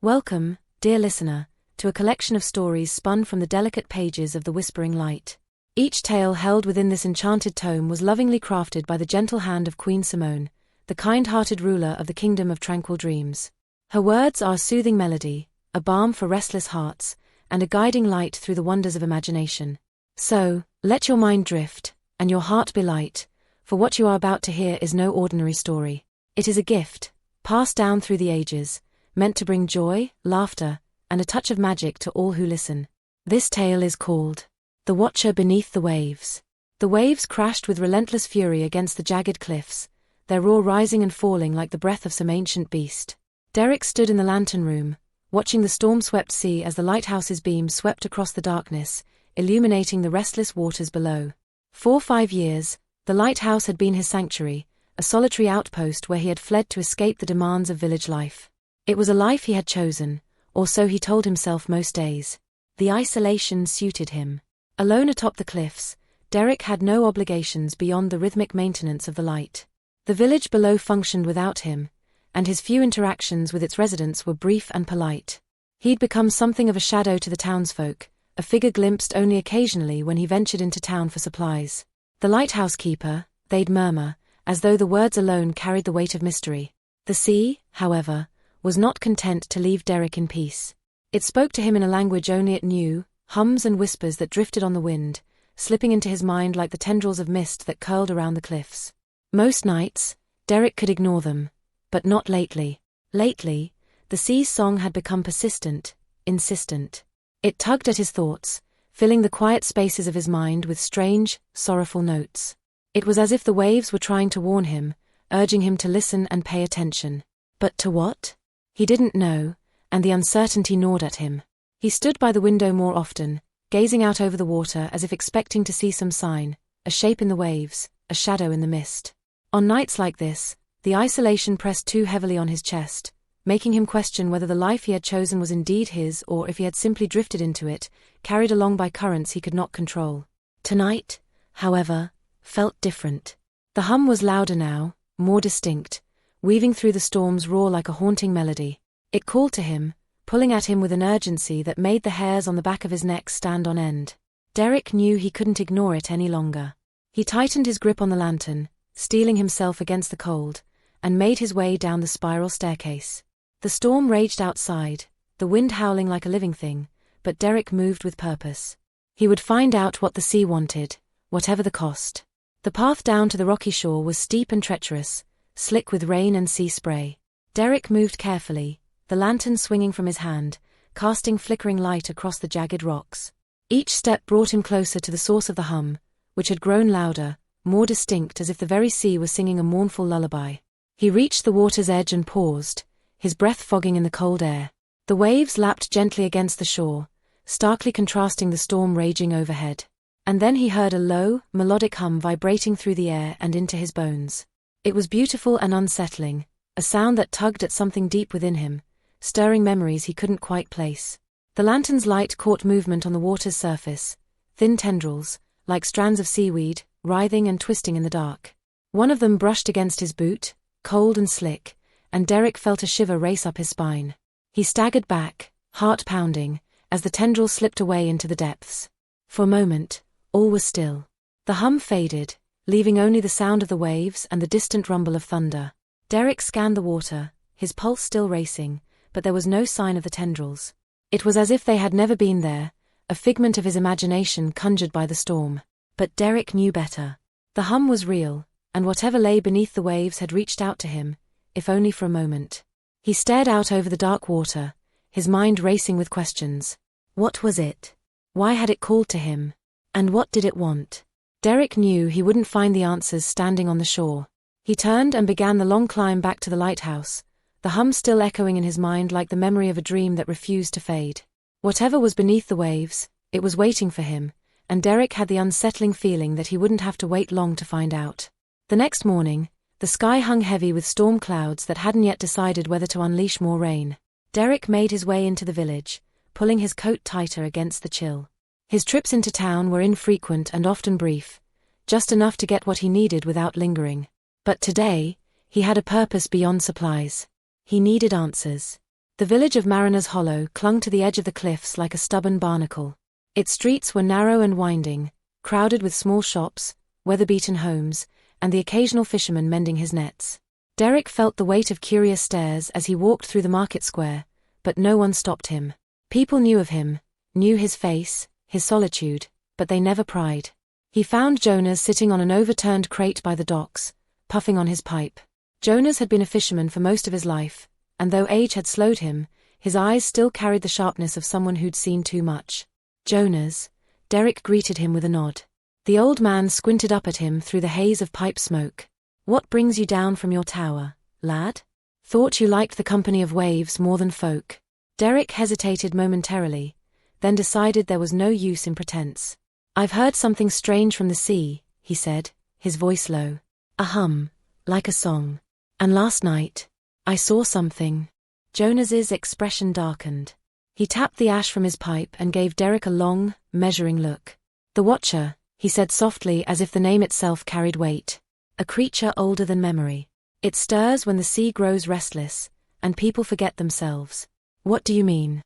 Welcome, dear listener, to a collection of stories spun from the delicate pages of the Whispering Light. Each tale held within this enchanted tome was lovingly crafted by the gentle hand of Queen Simone, the kind-hearted ruler of the Kingdom of Tranquil Dreams. Her words are a soothing melody, a balm for restless hearts, and a guiding light through the wonders of imagination. So, let your mind drift, and your heart be light, for what you are about to hear is no ordinary story. It is a gift, passed down through the ages, meant to bring joy, laughter, and a touch of magic to all who listen. This tale is called The Watcher Beneath the Waves. The waves crashed with relentless fury against the jagged cliffs, their roar rising and falling like the breath of some ancient beast. Derek stood in the lantern room, watching the storm-swept sea as the lighthouse's beams swept across the darkness, illuminating the restless waters below. For 5 years, the lighthouse had been his sanctuary, a solitary outpost where he had fled to escape the demands of village life. It was a life he had chosen, or so he told himself most days. The isolation suited him. Alone atop the cliffs, Derek had no obligations beyond the rhythmic maintenance of the light. The village below functioned without him, and his few interactions with its residents were brief and polite. He'd become something of a shadow to the townsfolk, a figure glimpsed only occasionally when he ventured into town for supplies. The lighthouse keeper, they'd murmur, as though the words alone carried the weight of mystery. The sea, however, was not content to leave Derek in peace. It spoke to him in a language only it knew, hums and whispers that drifted on the wind, slipping into his mind like the tendrils of mist that curled around the cliffs. Most nights, Derek could ignore them, but not lately. Lately, the sea's song had become persistent, insistent. It tugged at his thoughts, filling the quiet spaces of his mind with strange, sorrowful notes. It was as if the waves were trying to warn him, urging him to listen and pay attention. But to what? He didn't know, and the uncertainty gnawed at him. He stood by the window more often, gazing out over the water as if expecting to see some sign, a shape in the waves, a shadow in the mist. On nights like this, the isolation pressed too heavily on his chest, making him question whether the life he had chosen was indeed his or if he had simply drifted into it, carried along by currents he could not control. Tonight, however, felt different. The hum was louder now, more distinct, weaving through the storm's roar like a haunting melody. It called to him, pulling at him with an urgency that made the hairs on the back of his neck stand on end. Derek knew he couldn't ignore it any longer. He tightened his grip on the lantern, steeling himself against the cold, and made his way down the spiral staircase. The storm raged outside, the wind howling like a living thing, but Derek moved with purpose. He would find out what the sea wanted, whatever the cost. The path down to the rocky shore was steep and treacherous, slick with rain and sea spray. Derek moved carefully, the lantern swinging from his hand, casting flickering light across the jagged rocks. Each step brought him closer to the source of the hum, which had grown louder, more distinct as if the very sea was singing a mournful lullaby. He reached the water's edge and paused, his breath fogging in the cold air. The waves lapped gently against the shore, starkly contrasting the storm raging overhead. And then he heard a low, melodic hum vibrating through the air and into his bones. It was beautiful and unsettling, a sound that tugged at something deep within him, stirring memories he couldn't quite place. The lantern's light caught movement on the water's surface, thin tendrils, like strands of seaweed, writhing and twisting in the dark. One of them brushed against his boot, cold and slick, and Derek felt a shiver race up his spine. He staggered back, heart pounding, as the tendrils slipped away into the depths. For a moment, all was still. The hum faded, leaving only the sound of the waves and the distant rumble of thunder. Derek scanned the water, his pulse still racing, but there was no sign of the tendrils. It was as if they had never been there, a figment of his imagination conjured by the storm. But Derek knew better. The hum was real, and whatever lay beneath the waves had reached out to him, if only for a moment. He stared out over the dark water, his mind racing with questions. What was it? Why had it called to him? And what did it want? Derek knew he wouldn't find the answers standing on the shore. He turned and began the long climb back to the lighthouse, the hum still echoing in his mind like the memory of a dream that refused to fade. Whatever was beneath the waves, it was waiting for him, and Derek had the unsettling feeling that he wouldn't have to wait long to find out. The next morning, the sky hung heavy with storm clouds that hadn't yet decided whether to unleash more rain. Derek made his way into the village, pulling his coat tighter against the chill. His trips into town were infrequent and often brief, just enough to get what he needed without lingering. But today, he had a purpose beyond supplies. He needed answers. The village of Mariner's Hollow clung to the edge of the cliffs like a stubborn barnacle. Its streets were narrow and winding, crowded with small shops, weather-beaten homes, and the occasional fisherman mending his nets. Derek felt the weight of curious stares as he walked through the market square, but no one stopped him. People knew of him, knew his face, his solitude, but they never pried. He found Jonas sitting on an overturned crate by the docks, puffing on his pipe. Jonas had been a fisherman for most of his life, and though age had slowed him, his eyes still carried the sharpness of someone who'd seen too much. "Jonas," Derek greeted him with a nod. The old man squinted up at him through the haze of pipe smoke. "What brings you down from your tower, lad? Thought you liked the company of waves more than folk." Derek hesitated momentarily, then decided there was no use in pretense. "I've heard something strange from the sea," he said, his voice low. "A hum, like a song. And last night, I saw something." Jonas's expression darkened. He tapped the ash from his pipe and gave Derek a long, measuring look. "The Watcher," he said softly as if the name itself carried weight. "A creature older than memory. It stirs when the sea grows restless, and people forget themselves." "What do you mean?"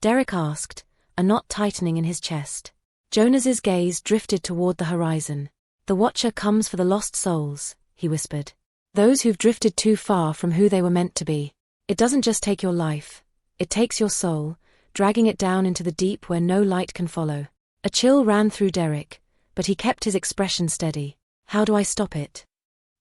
Derek asked, a knot tightening in his chest. Jonas's gaze drifted toward the horizon. "The Watcher comes for the lost souls," he whispered. "Those who've drifted too far from who they were meant to be. It doesn't just take your life. It takes your soul, dragging it down into the deep where no light can follow." A chill ran through Derek, but he kept his expression steady. "How do I stop it?"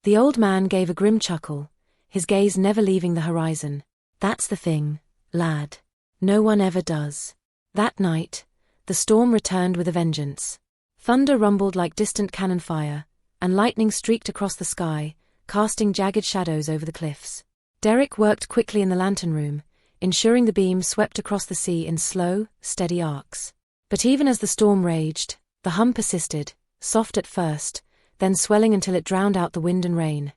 The old man gave a grim chuckle, his gaze never leaving the horizon. "That's the thing, lad. No one ever does." That night, the storm returned with a vengeance. Thunder rumbled like distant cannon fire, and lightning streaked across the sky, casting jagged shadows over the cliffs. Derek worked quickly in the lantern room, ensuring the beam swept across the sea in slow, steady arcs. But even as the storm raged, the hum persisted, soft at first, then swelling until it drowned out the wind and rain.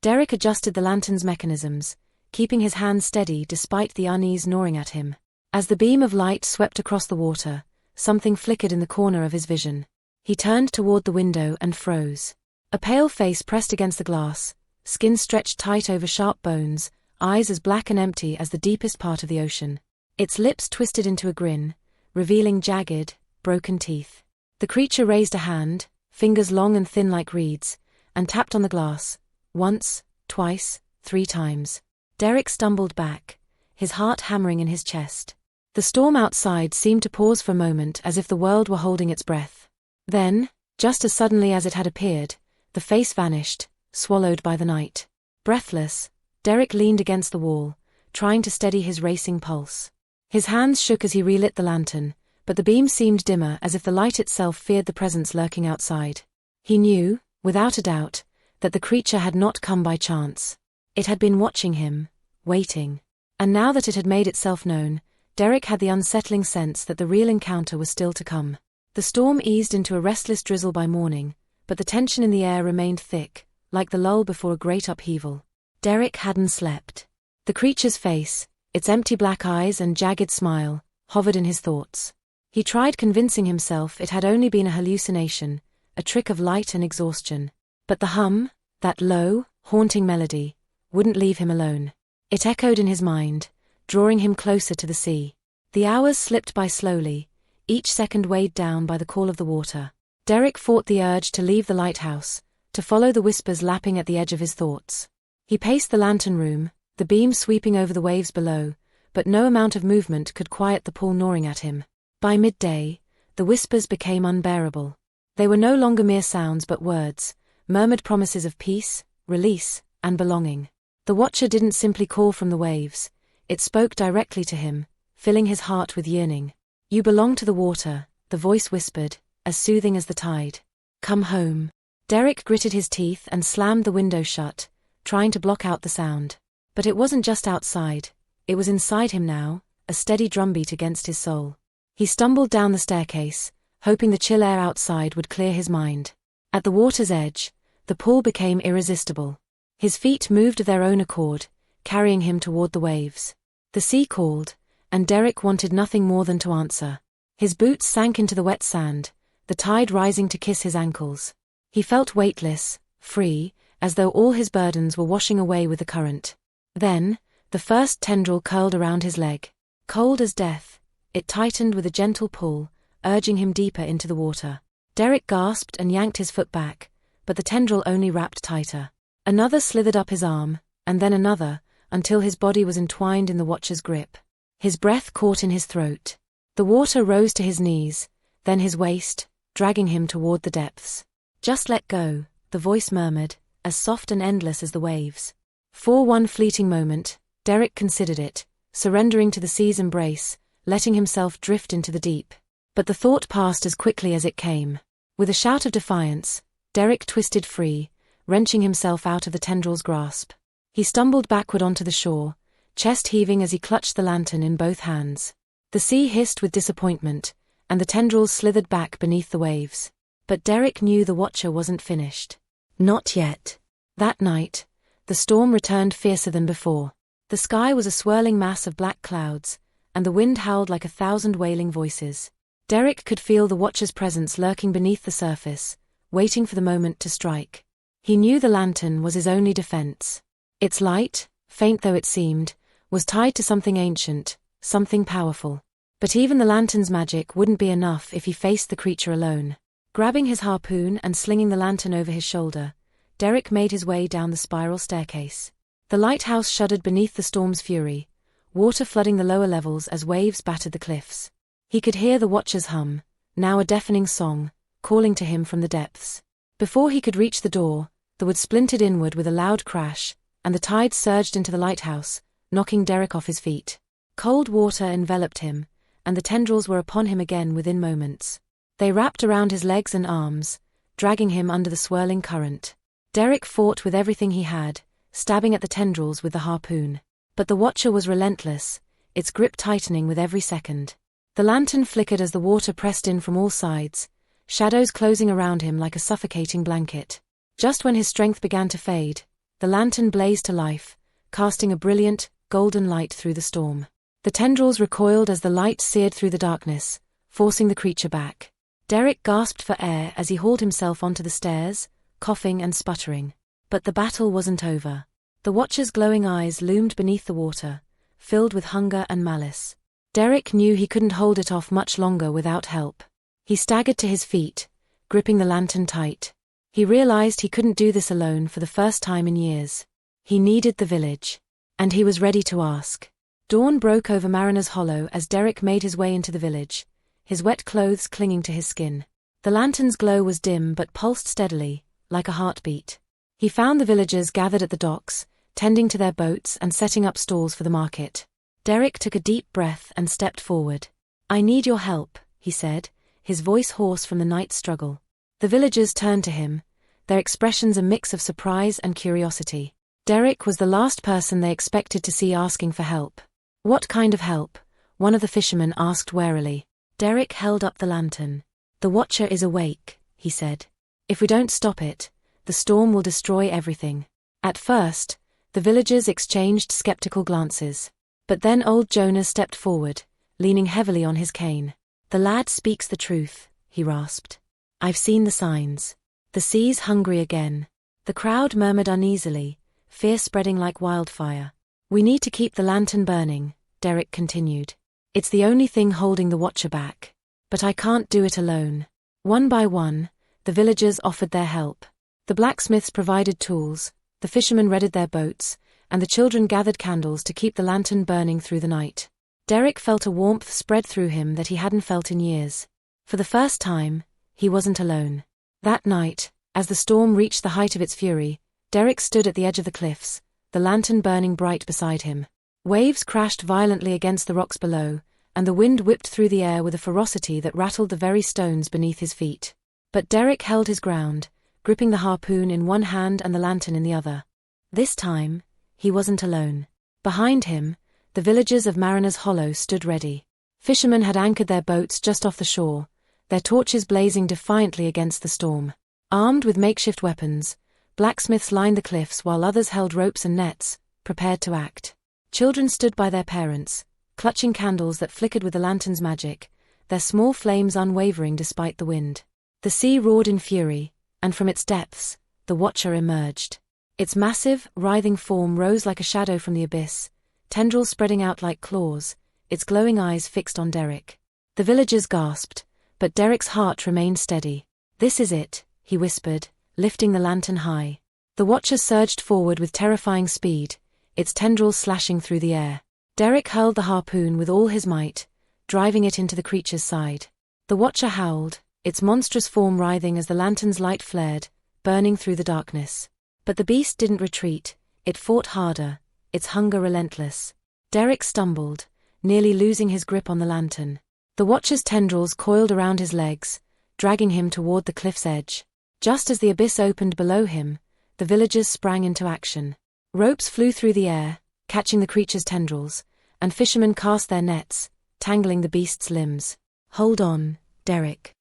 Derek adjusted the lantern's mechanisms, keeping his hands steady despite the unease gnawing at him. As the beam of light swept across the water, something flickered in the corner of his vision. He turned toward the window and froze. A pale face pressed against the glass, skin stretched tight over sharp bones, eyes as black and empty as the deepest part of the ocean. Its lips twisted into a grin, revealing jagged, broken teeth. The creature raised a hand, fingers long and thin like reeds, and tapped on the glass, once, twice, 3 times. Derek stumbled back, his heart hammering in his chest. The storm outside seemed to pause for a moment as if the world were holding its breath. Then, just as suddenly as it had appeared, the face vanished, swallowed by the night. Breathless, Derek leaned against the wall, trying to steady his racing pulse. His hands shook as he relit the lantern, but the beam seemed dimmer as if the light itself feared the presence lurking outside. He knew, without a doubt, that the creature had not come by chance. It had been watching him, waiting. And now that it had made itself known, Derek had the unsettling sense that the real encounter was still to come. The storm eased into a restless drizzle by morning, but the tension in the air remained thick, like the lull before a great upheaval. Derek hadn't slept. The creature's face, its empty black eyes and jagged smile, hovered in his thoughts. He tried convincing himself it had only been a hallucination, a trick of light and exhaustion. But the hum, that low, haunting melody, wouldn't leave him alone. It echoed in his mind, drawing him closer to the sea. The hours slipped by slowly, each second weighed down by the call of the water. Derek fought the urge to leave the lighthouse, to follow the whispers lapping at the edge of his thoughts. He paced the lantern room, the beam sweeping over the waves below, but no amount of movement could quiet the pull gnawing at him. By midday, the whispers became unbearable. They were no longer mere sounds but words, murmured promises of peace, release, and belonging. The Watcher didn't simply call from the waves, it spoke directly to him, filling his heart with yearning. "You belong to the water," the voice whispered, as soothing as the tide. "Come home." Derek gritted his teeth and slammed the window shut, trying to block out the sound. But it wasn't just outside, it was inside him now, a steady drumbeat against his soul. He stumbled down the staircase, hoping the chill air outside would clear his mind. At the water's edge, the pull became irresistible. His feet moved of their own accord, carrying him toward the waves. The sea called, and Derek wanted nothing more than to answer. His boots sank into the wet sand, the tide rising to kiss his ankles. He felt weightless, free, as though all his burdens were washing away with the current. Then, The first tendril curled around his leg. Cold as death, it tightened with a gentle pull, urging him deeper into the water. Derek gasped and yanked his foot back, but the tendril only wrapped tighter. Another slithered up his arm, and then another, until his body was entwined in the watcher's grip. His breath caught in his throat. The water rose to his knees, then his waist, dragging him toward the depths. "Just let go," the voice murmured, as soft and endless as the waves. For one fleeting moment, Derek considered it, surrendering to the sea's embrace, letting himself drift into the deep. But the thought passed as quickly as it came. With a shout of defiance, Derek twisted free, wrenching himself out of the tendril's grasp. He stumbled backward onto the shore, chest heaving as he clutched the lantern in both hands. The sea hissed with disappointment, and the tendrils slithered back beneath the waves. But Derek knew the watcher wasn't finished. Not yet. That night, the storm returned fiercer than before. The sky was a swirling mass of black clouds, and the wind howled like 1,000 wailing voices. Derek could feel the watcher's presence lurking beneath the surface, waiting for the moment to strike. He knew the lantern was his only defense. Its light, faint though it seemed, was tied to something ancient, something powerful. But even the lantern's magic wouldn't be enough if he faced the creature alone. Grabbing his harpoon and slinging the lantern over his shoulder, Derek made his way down the spiral staircase. The lighthouse shuddered beneath the storm's fury, water flooding the lower levels as waves battered the cliffs. He could hear the watcher's hum, now a deafening song, calling to him from the depths. Before he could reach the door, the wood splintered inward with a loud crash, and the tide surged into the lighthouse, knocking Derek off his feet. Cold water enveloped him, and the tendrils were upon him again within moments. They wrapped around his legs and arms, dragging him under the swirling current. Derek fought with everything he had, stabbing at the tendrils with the harpoon. But the watcher was relentless, its grip tightening with every second. The lantern flickered as the water pressed in from all sides, shadows closing around him like a suffocating blanket. Just when his strength began to fade, the lantern blazed to life, casting a brilliant, golden light through the storm. The tendrils recoiled as the light seared through the darkness, forcing the creature back. Derek gasped for air as he hauled himself onto the stairs, coughing and sputtering. But the battle wasn't over. The watcher's glowing eyes loomed beneath the water, filled with hunger and malice. Derek knew he couldn't hold it off much longer without help. He staggered to his feet, gripping the lantern tight. He realized he couldn't do this alone for the first time in years. He needed the village. And he was ready to ask. Dawn broke over Mariner's Hollow as Derek made his way into the village, his wet clothes clinging to his skin. The lantern's glow was dim but pulsed steadily, like a heartbeat. He found the villagers gathered at the docks, tending to their boats and setting up stalls for the market. Derek took a deep breath and stepped forward. "I need your help," he said, his voice hoarse from the night's struggle. The villagers turned to him, their expressions a mix of surprise and curiosity. Derek was the last person they expected to see asking for help. "What kind of help?" one of the fishermen asked warily. Derek held up the lantern. "The watcher is awake," he said. "If we don't stop it, the storm will destroy everything." At first, the villagers exchanged skeptical glances. But then old Jonah stepped forward, leaning heavily on his cane. "The lad speaks the truth," he rasped. "I've seen the signs. The sea's hungry again." The crowd murmured uneasily, fear spreading like wildfire. "We need to keep the lantern burning," Derek continued. "It's the only thing holding the watcher back. But I can't do it alone." One by one, the villagers offered their help. The blacksmiths provided tools, the fishermen readied their boats, and the children gathered candles to keep the lantern burning through the night. Derek felt a warmth spread through him that he hadn't felt in years. For the first time, he wasn't alone. That night, as the storm reached the height of its fury, Derek stood at the edge of the cliffs, the lantern burning bright beside him. Waves crashed violently against the rocks below, and the wind whipped through the air with a ferocity that rattled the very stones beneath his feet. But Derek held his ground, gripping the harpoon in one hand and the lantern in the other. This time, he wasn't alone. Behind him, the villagers of Mariner's Hollow stood ready. Fishermen had anchored their boats just off the shore, their torches blazing defiantly against the storm. Armed with makeshift weapons, blacksmiths lined the cliffs while others held ropes and nets, prepared to act. Children stood by their parents, clutching candles that flickered with the lantern's magic, their small flames unwavering despite the wind. The sea roared in fury, and from its depths, the watcher emerged. Its massive, writhing form rose like a shadow from the abyss, tendrils spreading out like claws, its glowing eyes fixed on Derek. The villagers gasped, but Derek's heart remained steady. "This is it," he whispered, lifting the lantern high. The Watcher surged forward with terrifying speed, its tendrils slashing through the air. Derek hurled the harpoon with all his might, driving it into the creature's side. The Watcher howled, its monstrous form writhing as the lantern's light flared, burning through the darkness. But the beast didn't retreat, it fought harder, its hunger relentless. Derek stumbled, nearly losing his grip on the lantern. The Watcher's tendrils coiled around his legs, dragging him toward the cliff's edge. Just as the abyss opened below him, the villagers sprang into action. Ropes flew through the air, catching the creature's tendrils, and fishermen cast their nets, tangling the beast's limbs. "Hold on, Derek,"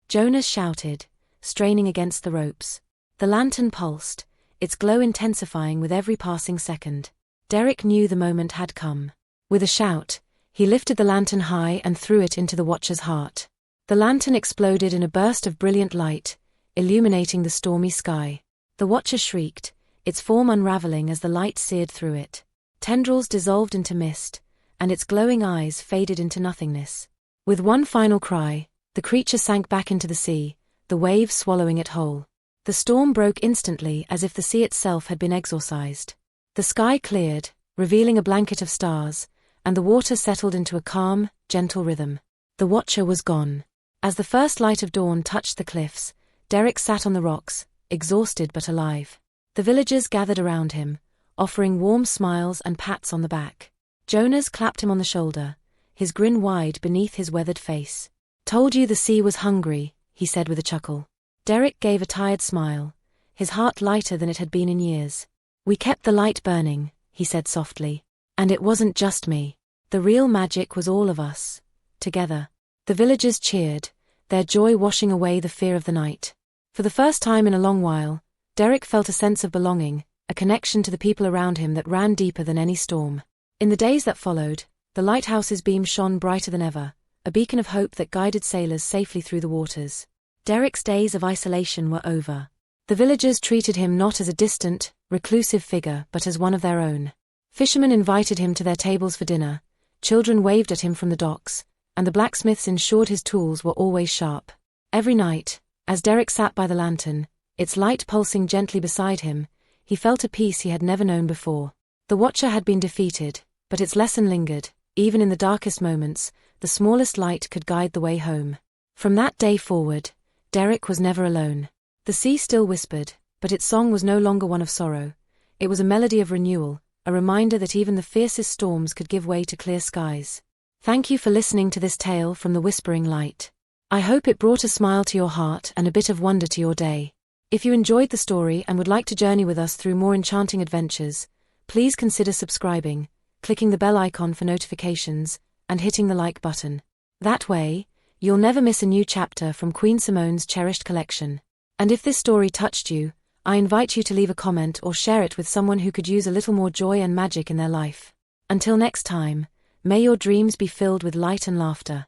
Jonas shouted, straining against the ropes. The lantern pulsed, its glow intensifying with every passing second. Derek knew the moment had come. With a shout, he lifted the lantern high and threw it into the Watcher's heart. The lantern exploded in a burst of brilliant light, illuminating the stormy sky. The Watcher shrieked, its form unraveling as the light seared through it. Tendrils dissolved into mist, and its glowing eyes faded into nothingness. With one final cry, the creature sank back into the sea, the waves swallowing it whole. The storm broke instantly as if the sea itself had been exorcised. The sky cleared, revealing a blanket of stars, and the water settled into a calm, gentle rhythm. The Watcher was gone. As the first light of dawn touched the cliffs, Derek sat on the rocks, exhausted but alive. The villagers gathered around him, offering warm smiles and pats on the back. Jonas clapped him on the shoulder, his grin wide beneath his weathered face. "Told you the sea was hungry," he said with a chuckle. Derek gave a tired smile, his heart lighter than it had been in years. "We kept the light burning," he said softly. "And it wasn't just me. The real magic was all of us, together." The villagers cheered, their joy washing away the fear of the night. For the first time in a long while, Derek felt a sense of belonging, a connection to the people around him that ran deeper than any storm. In the days that followed, the lighthouse's beam shone brighter than ever, a beacon of hope that guided sailors safely through the waters. Derek's days of isolation were over. The villagers treated him not as a distant, reclusive figure but as one of their own. Fishermen invited him to their tables for dinner, children waved at him from the docks, and the blacksmiths ensured his tools were always sharp. Every night, as Derek sat by the lantern, its light pulsing gently beside him, he felt a peace he had never known before. The Watcher had been defeated, but its lesson lingered. Even in the darkest moments, the smallest light could guide the way home. From that day forward, Derek was never alone. The sea still whispered, but its song was no longer one of sorrow. It was a melody of renewal, a reminder that even the fiercest storms could give way to clear skies. Thank you for listening to this tale from the Whispering Light. I hope it brought a smile to your heart and a bit of wonder to your day. If you enjoyed the story and would like to journey with us through more enchanting adventures, please consider subscribing, clicking the bell icon for notifications, and hitting the like button. That way, you'll never miss a new chapter from Queen Simone's cherished collection. And if this story touched you, I invite you to leave a comment or share it with someone who could use a little more joy and magic in their life. Until next time, may your dreams be filled with light and laughter.